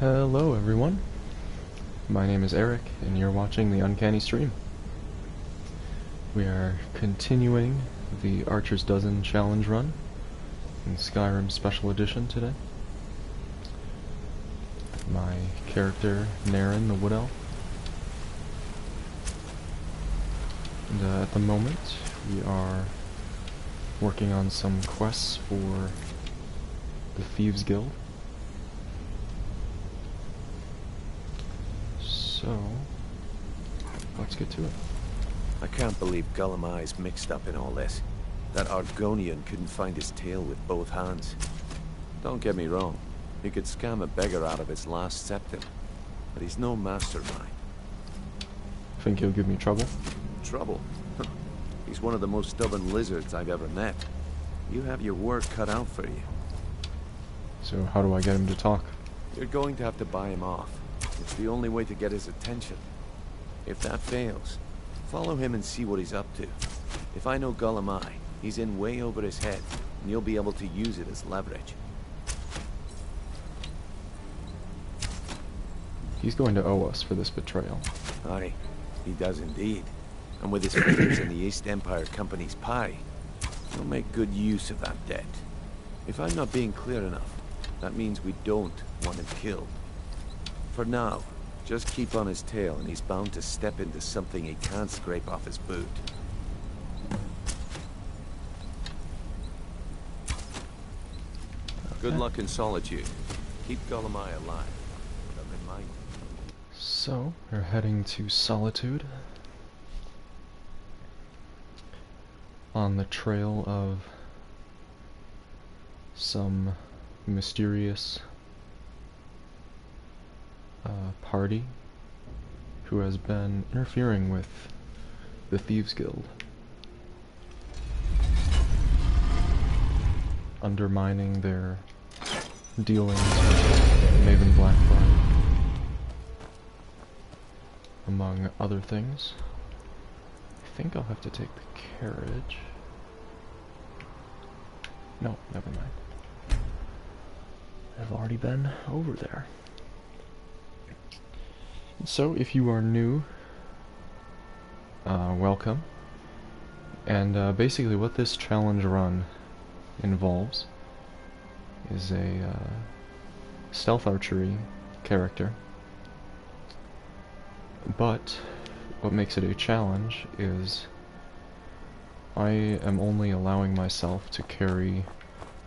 Hello everyone, my name is Eric and you're watching the Uncanny Stream. We are continuing the Archer's Dozen challenge run in Skyrim Special Edition today. My character, Naren the Wood Elf. And at the moment we are working on some quests for the Thieves Guild. So, let's get to it. I can't believe Gullum-Eye's mixed up in all this. That Argonian couldn't find his tail with both hands. Don't get me wrong, he could scam a beggar out of his last septim, but he's no mastermind. Think he'll give me trouble? Trouble? He's one of the most stubborn lizards I've ever met. You have your work cut out for you. So how do I get him to talk? You're going to have to buy him off. It's the only way to get his attention. If that fails, follow him and see what he's up to. If I know Gullum-Eye, he's in way over his head, and you'll be able to use it as leverage. He's going to owe us for this betrayal. Aye, he does indeed. And with his fingers in the East Empire Company's pie, he'll make good use of that debt. If I'm not being clear enough, that means we don't want him killed. For now, just keep on his tail and he's bound to step into something he can't scrape off his boot. Good luck in solitude. Keep Gullum-Eye alive. But remind him. So, we're heading to Solitude. On the trail of some mysterious party who has been interfering with the Thieves Guild, undermining their dealings with Maven Blackfire, among other things. I think I'll have to take the carriage. No, never mind. I've already been over there. So, if you are new, welcome. And basically what this challenge run involves is a stealth archery character. But what makes it a challenge is I am only allowing myself to carry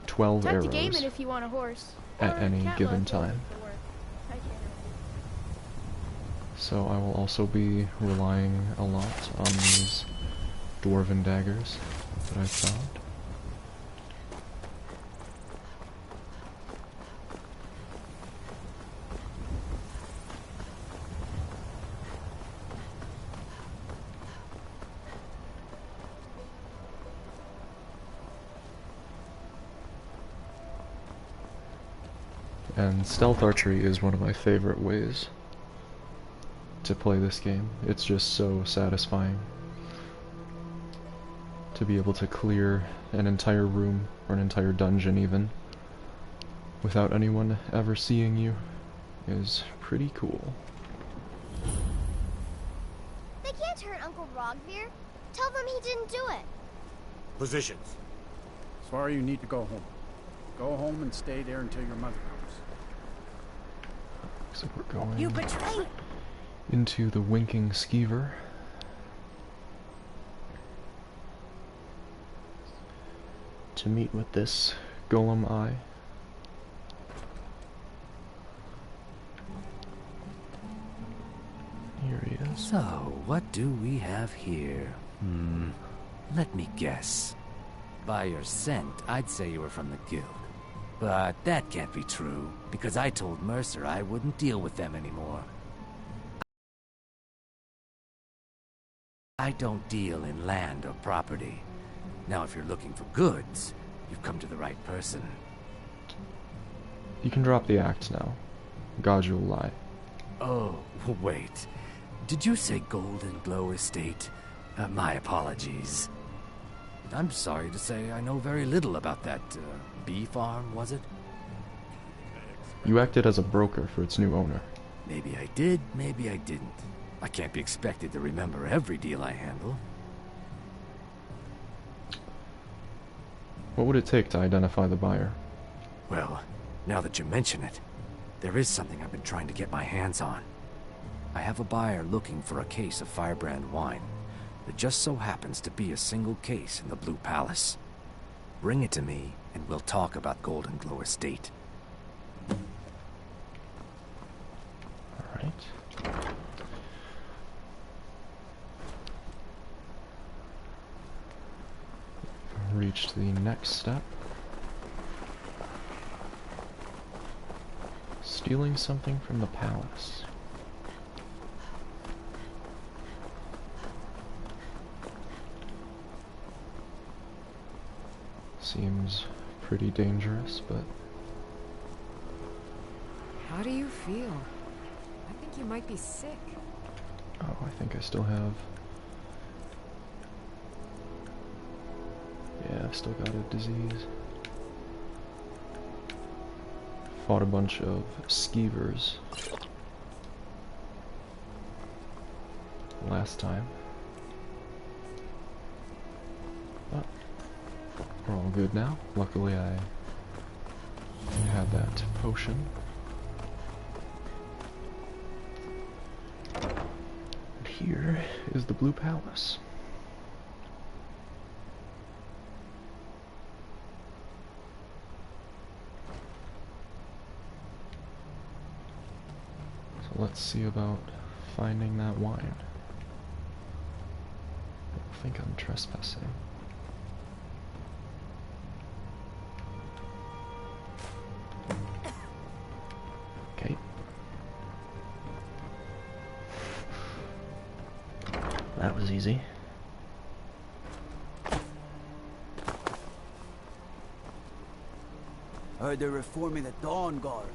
12 Time arrows to game it if you want a horse. at Or any cat given love time. for work. I can't. So I will also be relying a lot on these dwarven daggers that I found. And stealth archery is one of my favorite ways to play this game. It's just so satisfying to be able to clear an entire room, or an entire dungeon even, without anyone ever seeing you is pretty cool. They can't hurt Uncle Rogvir. Tell them he didn't do it. Positions. Sorry, you need to go home. Go home and stay there until your mother comes. So we're going You betray! into the Winking Skeever. To meet with this Gullum-Eye. Here he is. So, what do we have here? Let me guess. By your scent, I'd say you were from the guild. But that can't be true, because I told Mercer I wouldn't deal with them anymore. I don't deal in land or property. Now, if you're looking for goods, you've come to the right person. You can drop the axe now. God, you'll lie. Oh, wait. Did you say Golden Glow Estate? My apologies. I'm sorry to say I know very little about that, bee farm, was it? You acted as a broker for its new owner. Maybe I did, maybe I didn't. I can't be expected to remember every deal I handle. What would it take to identify the buyer? Well, now that you mention it, there is something I've been trying to get my hands on. I have a buyer looking for a case of Firebrand wine. There just so happens to be a single case in the Blue Palace. Bring it to me, and we'll talk about Golden Glow Estate. Alright. Reached the next step. Stealing something from the palace. Seems pretty dangerous, but... How do you feel? I think you might be sick. Oh, I think I still have... Yeah, I've still got a disease. Fought a bunch of skeevers last time. But we're all good now. Luckily I had that potion. And here is the Blue Palace. Let's see about finding that wine. I don't think I'm trespassing. Okay. That was easy. Heard they're reforming the Dawn Guard.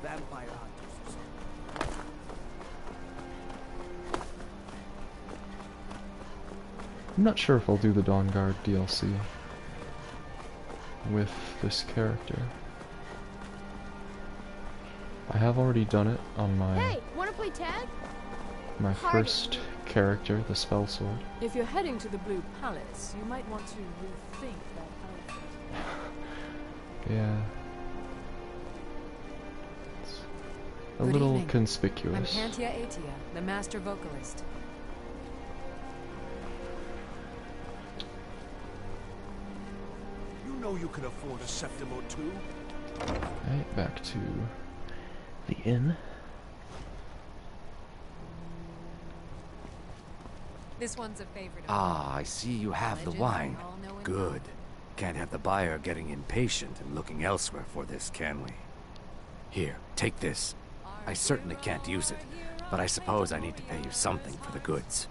Vampire hunters or something. I'm not sure if I'll do the Dawn Guard DLC with this character. I have already done it on my Hey, wanna play tag? first character, the Spell Sword. If you're heading to the Blue Palace, you might want to rethink that outfit. Yeah. It's a Good little evening. I'm conspicuous. Pantia Atia, the master vocalist. You know you can afford a septim or two. Right, back to the inn. This one's a favorite. Ah, I see you have the wine. Good. Can't have the buyer getting impatient and looking elsewhere for this, can we? Here, take this. I certainly can't use it, but I suppose I need to pay you something for the goods.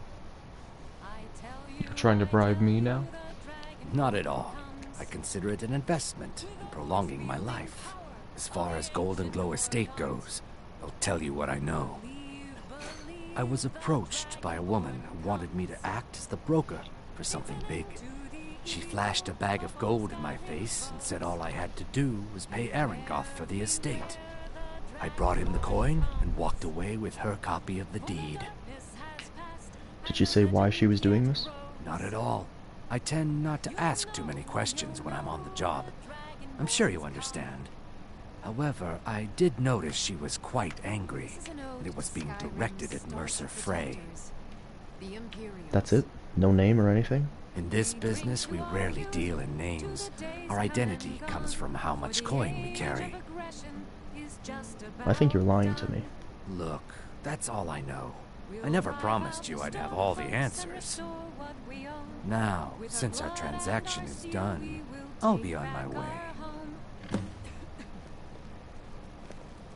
You're trying to bribe me now? Not at all. I consider it an investment in prolonging my life. As far as Golden Glow Estate goes, I'll tell you what I know. I was approached by a woman who wanted me to act as the broker for something big. She flashed a bag of gold in my face and said all I had to do was pay Arangoth for the estate. I brought him the coin and walked away with her copy of the deed. Did she say why she was doing this? Not at all. I tend not to ask too many questions when I'm on the job. I'm sure you understand. However, I did notice she was quite angry, and it was being directed at Mercer Frey. That's it? No name or anything? In this business, we rarely deal in names. Our identity comes from how much coin we carry. I think you're lying to me. Look, that's all I know. I never promised you I'd have all the answers. Now, since our transaction is done, I'll be on my way.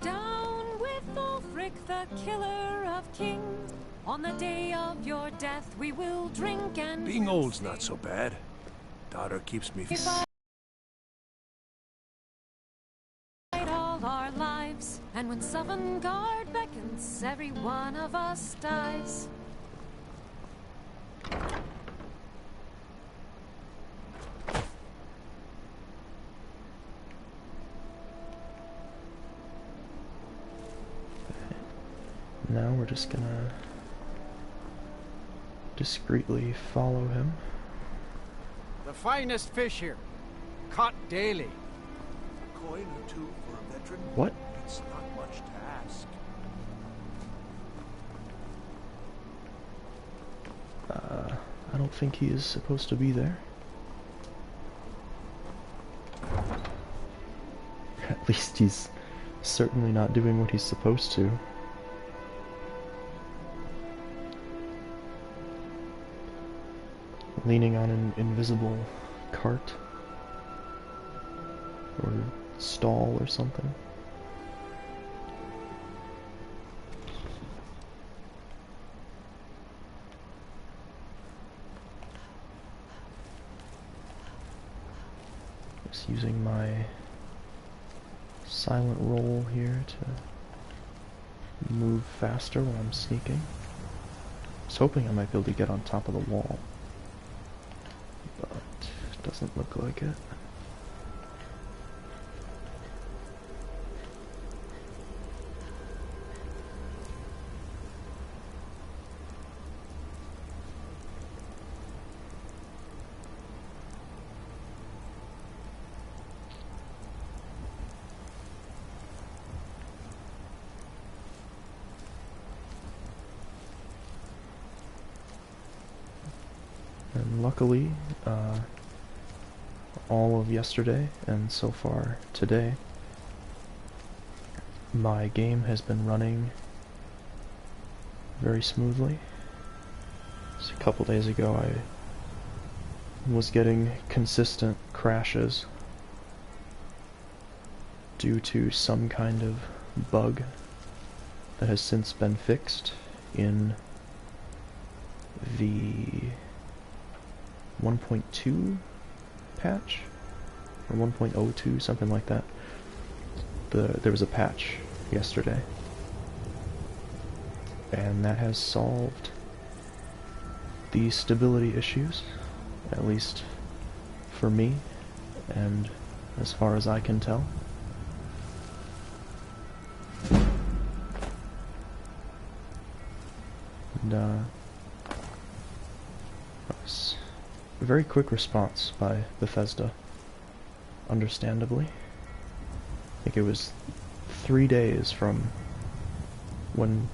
Down with Ulfric, the killer of kings. On the day of your death, we will drink and... Being old's not so bad. Daughter keeps me... all our lives. And when Sovngarde beckons, every one of us dies. just gonna discreetly follow him. The finest fish here. Caught daily. A coin or two for a veteran? What? It's not much to ask. I don't think he is supposed to be there. At least he's certainly not doing what he's supposed to. Leaning on an invisible cart or stall or something. Just using my silent roll here to move faster when I'm sneaking. I was hoping I might be able to get on top of the wall, but it doesn't look like it. And luckily, all of yesterday and so far today, my game has been running very smoothly. Just a couple days ago I was getting consistent crashes due to some kind of bug that has since been fixed in the 1.2 patch or 1.02, something like that. There was a patch yesterday, and that has solved the stability issues, at least for me, and as far as I can tell. And a very quick response by Bethesda, understandably. I think it was 3 days from when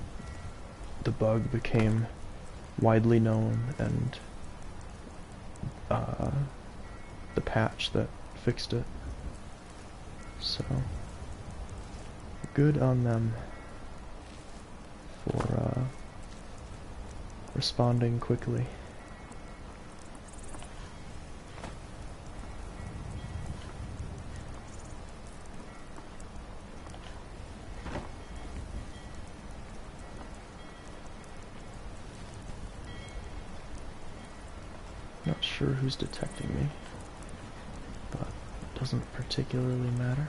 the bug became widely known and the patch that fixed it. So, good on them for responding quickly. Not sure who's detecting me, but it doesn't particularly matter,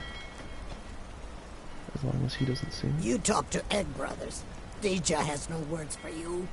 as long as he doesn't see me. You talk to Egg Brothers. Deja has no words for you.